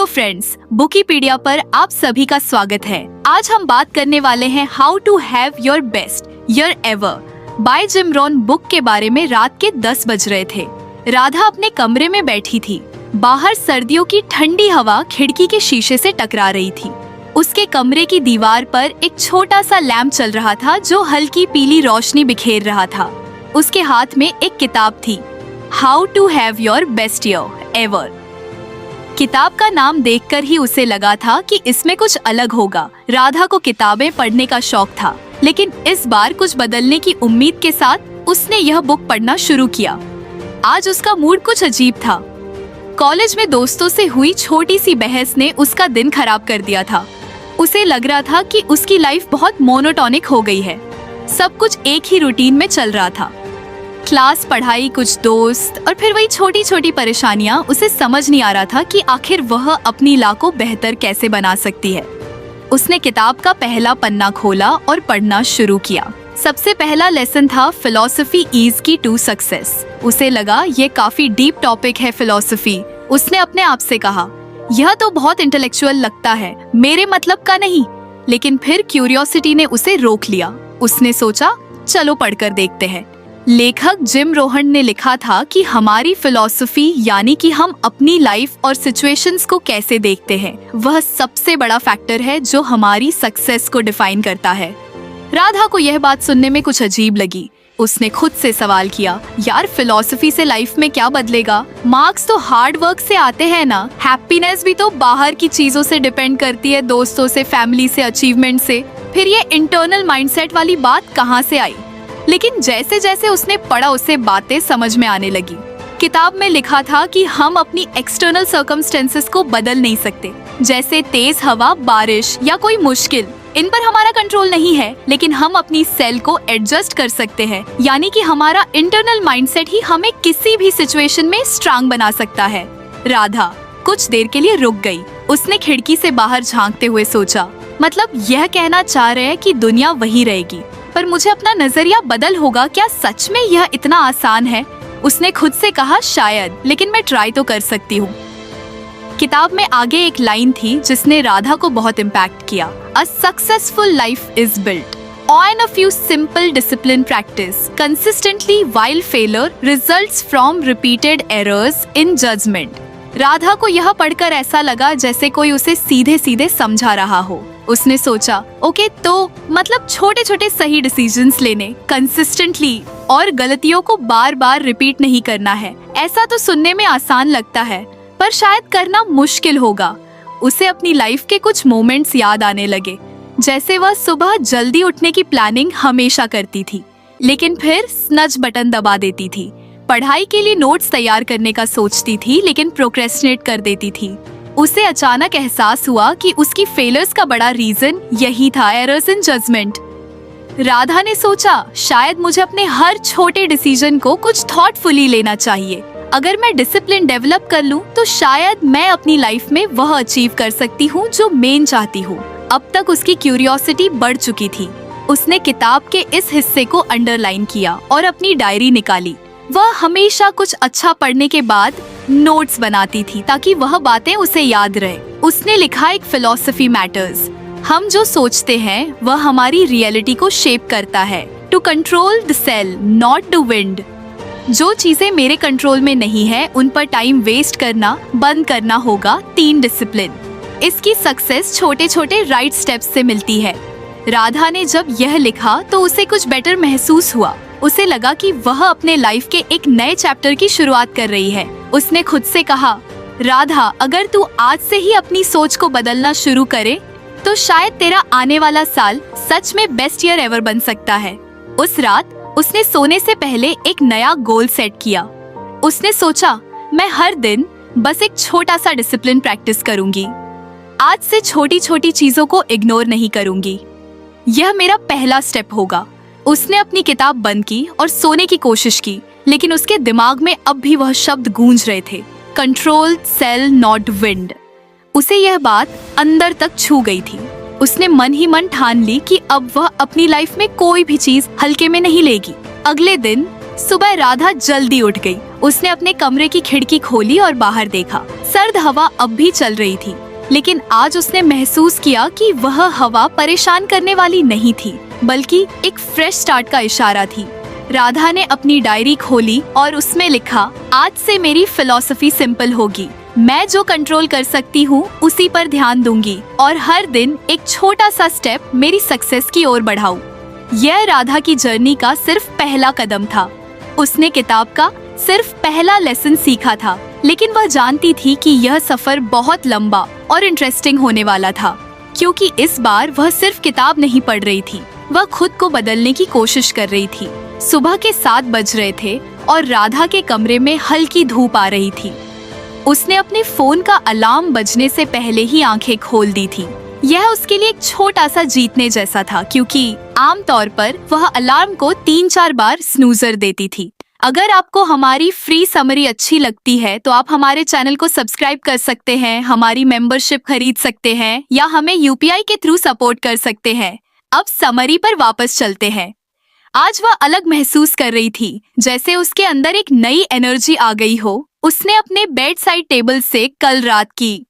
Hello friends, बुकीपीडिया पर आप सभी का स्वागत है। आज हम बात करने वाले हैं how to have your best year ever by Jim Rohn book के बारे में। रात के 10 बज रहे थे। राधा अपने कमरे में बैठी थी। बाहर सर्दियों की ठंडी हवा खिड़की के शीशे से टकरा रही थी। उसके कमरे की दीवार पर एक छोटा सा लैंप चल रहा था जो हल्की पीली रोशनी बिखेर रहा था। उसके हाथ में एक किताब थी, how to have your best year ever. किताब का नाम देखकर ही उसे लगा था कि इसमें कुछ अलग होगा। राधा को किताबें पढ़ने का शौक था, लेकिन इस बार कुछ बदलने की उम्मीद के साथ उसने यह बुक पढ़ना शुरू किया। आज उसका मूड कुछ अजीब था। कॉलेज में दोस्तों से हुई छोटी सी बहस ने उसका दिन खराब कर दिया था। उसे लग रहा था कि उसकी लाइफ बहुत मोनोटोनिक हो गई है। सब कुछ एक ही रूटीन में चल रहा था। क्लास, पढ़ाई, कुछ दोस्त और फिर वही छोटी छोटी परेशानियां। उसे समझ नहीं आ रहा था कि आखिर वह अपनी ला को बेहतर कैसे बना सकती है। उसने किताब का पहला पन्ना खोला और पढ़ना शुरू किया। सबसे पहला लेसन था फिलॉसफी इज की टू सक्सेस। उसे लगा ये काफी डीप टॉपिक है फिलॉसफी। उसने अपने आप से कहा, यह तो बहुत इंटेलेक्चुअल लगता है, मेरे मतलब का नहीं। लेकिन फिर क्यूरियोसिटी ने उसे रोक लिया। उसने सोचा, चलो पढ़कर देखते हैं। लेखक जिम रोहन ने लिखा था कि हमारी फिलॉसफी यानी कि हम अपनी लाइफ और सिचुएशंस को कैसे देखते हैं, वह सबसे बड़ा फैक्टर है जो हमारी सक्सेस को डिफाइन करता है। राधा को यह बात सुनने में कुछ अजीब लगी। उसने खुद से सवाल किया, यार फिलॉसफी से लाइफ में क्या बदलेगा? मार्क्स तो हार्ड वर्क से आते हैं ना। हैप्पीनेस भी तो बाहर की चीजों से डिपेंड करती है, दोस्तों से, फैमिली से, अचीवमेंट से। फिर ये इंटरनल माइंडसेट वाली बात कहाँ से आई? लेकिन जैसे जैसे उसने पढ़ा उसे बातें समझ में आने लगी। किताब में लिखा था कि हम अपनी एक्सटर्नल सर्कमस्टेंसेस को बदल नहीं सकते, जैसे तेज हवा, बारिश या कोई मुश्किल। इन पर हमारा कंट्रोल नहीं है, लेकिन हम अपनी सेल को एडजस्ट कर सकते हैं। यानी कि हमारा इंटरनल माइंडसेट ही हमें किसी भी सिचुएशन में स्ट्रांग बना सकता है। राधा कुछ देर के लिए रुक गई। उसने खिड़की से बाहर झांकते हुए सोचा, मतलब यह कहना चाह रहे हैं कि दुनिया वही रहेगी, पर मुझे अपना नजरिया बदल होगा। क्या सच में यह इतना आसान है? उसने खुद से कहा, शायद, लेकिन मैं ट्राई तो कर सकती हूँ। किताब में आगे एक लाइन थी जिसने राधा को बहुत इम्पैक्ट किया। A successful life is built on a few simple discipline practice consistently while failure results from repeated errors in judgment. Radha को यह पढ़कर ऐसा लगा जैसे कोई उसे सीधे सीधे समझा रहा हो। उसने सोचा, ओके, तो मतलब छोटे छोटे सही डिसीजंस लेने, कंसिस्टेंटली, और गलतियों को बार बार रिपीट नहीं करना है। ऐसा तो सुनने में आसान लगता है, पर शायद करना मुश्किल होगा। उसे अपनी लाइफ के कुछ मोमेंट्स याद आने लगे, जैसे वह सुबह जल्दी उठने की प्लानिंग हमेशा करती थी, लेकिन फिर स्नज बटन दबा देती थी। पढ़ाई के लिए नोट्स तैयार करने का सोचती थी, लेकिन प्रोक्रेस्टिनेट कर देती थी। उसे अचानक एहसास हुआ कि उसकी फेलियर्स का बड़ा रीजन यही था, एरर्स इन जजमेंट। राधा ने सोचा, शायद मुझे अपने हर छोटे डिसीजन को कुछ थॉटफुली लेना चाहिए। अगर मैं डिसिप्लिन डेवलप कर लूं, तो शायद मैं अपनी लाइफ में वह अचीव कर सकती हूं जो मैं चाहती हूं। अब तक उसकी क्यूरियोसिटी बढ़ चुकी थी। उसने किताब के इस हिस्से को अंडरलाइन किया और अपनी डायरी निकाली। वह हमेशा कुछ अच्छा पढ़ने के बाद नोट्स बनाती थी ताकि वह बातें उसे याद रहे। उसने लिखा, एक फिलॉसफी मैटर्स। हम जो सोचते हैं वह हमारी रियलिटी को शेप करता है। To control the sail, not the wind. जो चीजें मेरे कंट्रोल में नहीं है उन पर टाइम वेस्ट करना बंद करना होगा। 3 डिसिप्लिन। इसकी सक्सेस छोटे छोटे राइट स्टेप्स से मिलती है। राधा ने जब यह लिखा तो उसे कुछ बेटर महसूस हुआ। उसे लगा कि वह अपने लाइफ के एक नए चैप्टर की शुरुआत कर रही है। उसने खुद से कहा, राधा, अगर तू आज से ही अपनी सोच को बदलना शुरू करे, तो शायद तेरा आने वाला साल सच में बेस्ट ईयर एवर बन सकता है। उस रात उसने सोने से पहले एक नया गोल सेट किया। उसने सोचा, मैं हर दिन बस एक छोटा सा डिसिप्लिन प्रैक्टिस करूंगी। आज से छोटी छोटी चीजों को इग्नोर नहीं करूंगी। यह मेरा पहला स्टेप होगा। उसने अपनी किताब बंद की और सोने की कोशिश की, लेकिन उसके दिमाग में अब भी वह शब्द गूंज रहे थे, कंट्रोल सेल नॉट विंड। उसे यह बात अंदर तक छू गई थी। उसने मन ही मन ठान ली कि अब वह अपनी लाइफ में कोई भी चीज हल्के में नहीं लेगी। अगले दिन सुबह राधा जल्दी उठ गई उसने अपने कमरे की खिड़की खोली और बाहर देखा। सर्द हवा अब भी चल रही थी, लेकिन आज उसने महसूस किया कि वह हवा परेशान करने वाली नहीं थी, बल्कि एक फ्रेश स्टार्ट का इशारा थी। राधा ने अपनी डायरी खोली और उसमें लिखा, आज से मेरी फिलॉसफी सिंपल होगी। मैं जो कंट्रोल कर सकती हूँ उसी पर ध्यान दूंगी और हर दिन एक छोटा सा स्टेप मेरी सक्सेस की ओर बढ़ाऊं। यह राधा की जर्नी का सिर्फ पहला कदम था। उसने किताब का सिर्फ पहला लेसन सीखा था, लेकिन वह जानती थी कि यह सफर बहुत लंबा और इंटरेस्टिंग होने वाला था, क्योंकि इस बार वह सिर्फ किताब नहीं पढ़ रही थी, वह खुद को बदलने की कोशिश कर रही थी। सुबह के 7 बज रहे थे और राधा के कमरे में हल्की धूप आ रही थी। उसने अपने फोन का अलार्म बजने से पहले ही आंखें खोल दी थी। यह उसके लिए एक छोटा सा जीतने जैसा था, क्योंकि आमतौर पर वह अलार्म को 3-4 बार स्नूजर देती थी। अगर आपको हमारी फ्री समरी अच्छी लगती है तो आप हमारे चैनल को सब्सक्राइब कर सकते हैं, हमारी मेंबरशिप खरीद सकते हैं या हमें यूपीआई के थ्रू सपोर्ट कर सकते हैं। अब समरी पर वापस चलते हैं। आज वह अलग महसूस कर रही थी, जैसे उसके अंदर एक नई एनर्जी आ गई हो। उसने अपने बेड साइड टेबल से कल रात की